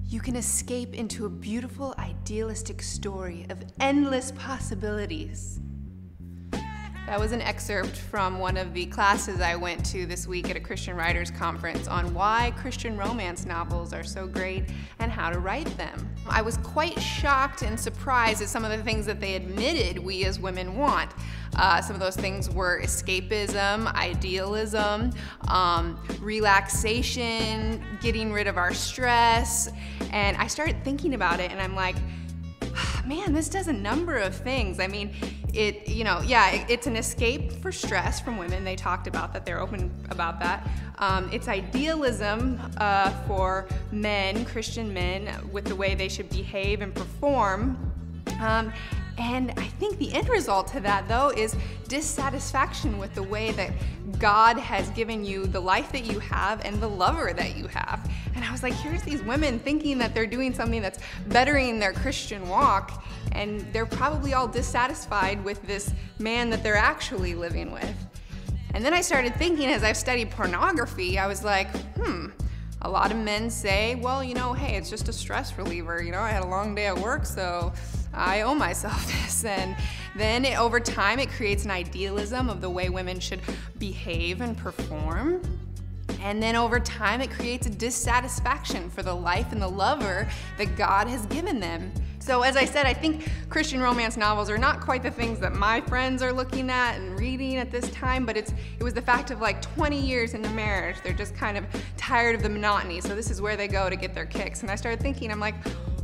you can escape into a beautiful, idealistic story of endless possibilities. That was an excerpt from one of the classes I went to this week at a Christian Writers Conference on why Christian romance novels are so great and how to write them. I was quite shocked and surprised at some of the things that they admitted we as women want. Some of those things were escapism, idealism, relaxation, getting rid of our stress, and I started thinking about it and I'm like, man, this does a number of things. I mean, it's an escape for stress from women. They talked about that, they're open about that. It's idealism for men, Christian men, with the way they should behave and perform. And I think the end result to that, though, is dissatisfaction with the way that God has given you the life that you have and the lover that you have. And I was like, here's these women thinking that they're doing something that's bettering their Christian walk, and they're probably all dissatisfied with this man that they're actually living with. And then I started thinking, as I've studied pornography, I was like, a lot of men say, well, hey, it's just a stress reliever. I had a long day at work, so I owe myself this. And then over time, it creates an idealism of the way women should behave and perform. And then over time, it creates a dissatisfaction for the life and the lover that God has given them. So as I said, I think Christian romance novels are not quite the things that my friends are looking at and reading at this time, but it was the fact of like 20 years into marriage, they're just kind of tired of the monotony, so this is where they go to get their kicks. And I started thinking, I'm like,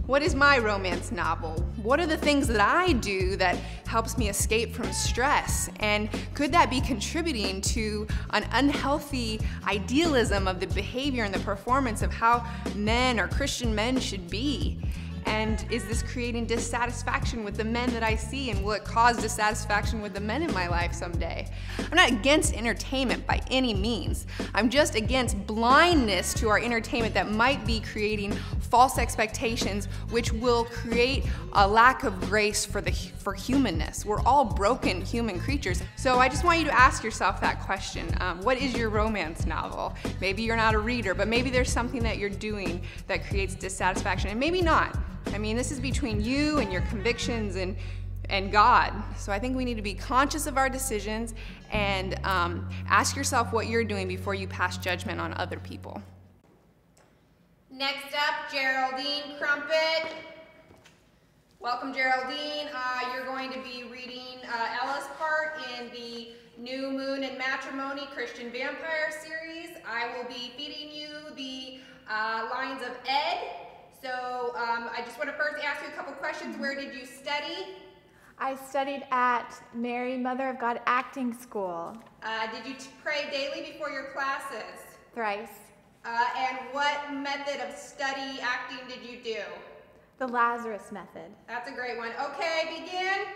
what is my romance novel? What are the things that I do that helps me escape from stress? And could that be contributing to an unhealthy idealism of the behavior and the performance of how men or Christian men should be? And is this creating dissatisfaction with the men that I see, and will it cause dissatisfaction with the men in my life someday? I'm not against entertainment by any means. I'm just against blindness to our entertainment that might be creating false expectations, which will create a lack of grace for humanness. We're all broken human creatures. So I just want you to ask yourself that question. What is your romance novel? Maybe you're not a reader, but maybe there's something that you're doing that creates dissatisfaction, and maybe not. I mean, this is between you and your convictions and God. So I think we need to be conscious of our decisions and ask yourself what you're doing before you pass judgment on other people. Next up, Geraldine Crumpet. Welcome, Geraldine. You're going to be reading Ella's part in the New Moon and Matrimony Christian Vampire series. I will be feeding you the lines of Ed. So I just want to first ask you a couple questions. Where did you study? I studied at Mary Mother of God Acting School. Did you pray daily before your classes? Thrice. And what method of study acting did you do? The Lazarus method. That's a great one. Okay, begin.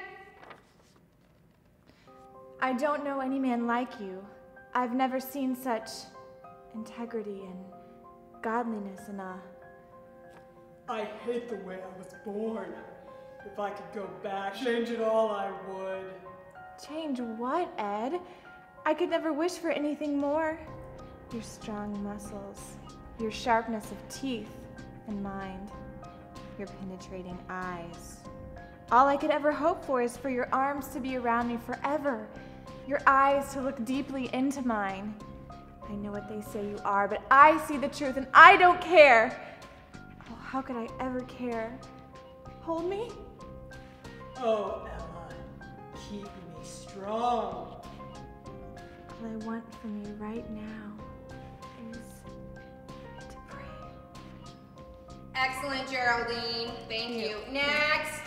I don't know any man like you. I've never seen such integrity and godliness in a... I hate the way I was born. If I could go back, change it all, I would. Change what, Ed? I could never wish for anything more. Your strong muscles, your sharpness of teeth and mind, your penetrating eyes. All I could ever hope for is for your arms to be around me forever, your eyes to look deeply into mine. I know what they say you are, but I see the truth and I don't care. Oh, how could I ever care? Hold me? Oh, Ella, keep me strong. All I want from you right now is to pray. Excellent, Geraldine. Thank you. Next.